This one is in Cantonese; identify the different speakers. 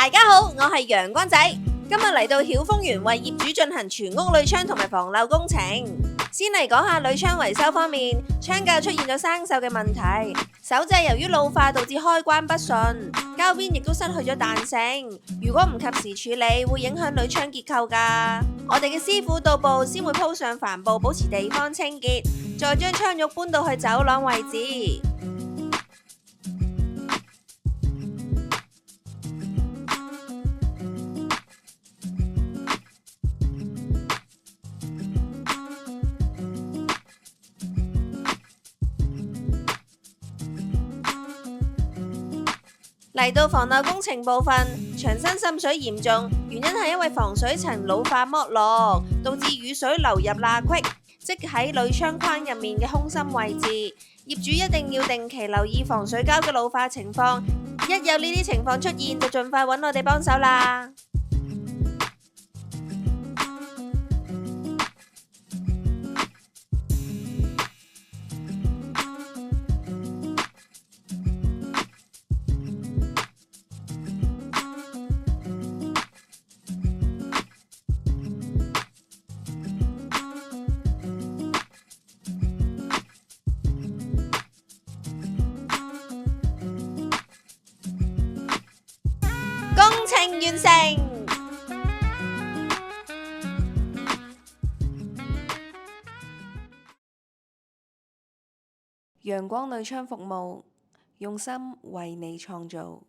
Speaker 1: 大家好，我係陽光仔，今日嚟到曉豐園為業主進行全屋鋁窗同埋防漏工程。先嚟講下鋁窗維修方面，窗架出現咗生鏽嘅問題，手掣由於老化導致開關不順，膠邊亦都失去咗彈性。如果唔及時處理，會影響鋁窗結構㗎。我哋嘅師傅到埗先會鋪上帆布，保持地方清潔，再將窗褥搬到去走廊位置。嚟到防漏工程部分，牆身滲水嚴重，原因係因為防水層老化剝落，導致雨水流入罅隙，即喺鋁窗框入面嘅空心位置。業主一定要定期留意防水膠嘅老化情況，一有呢啲情況出現，就盡快揾我哋幫手啦。工程完成。陽光鋁窗服務，用心為你創造。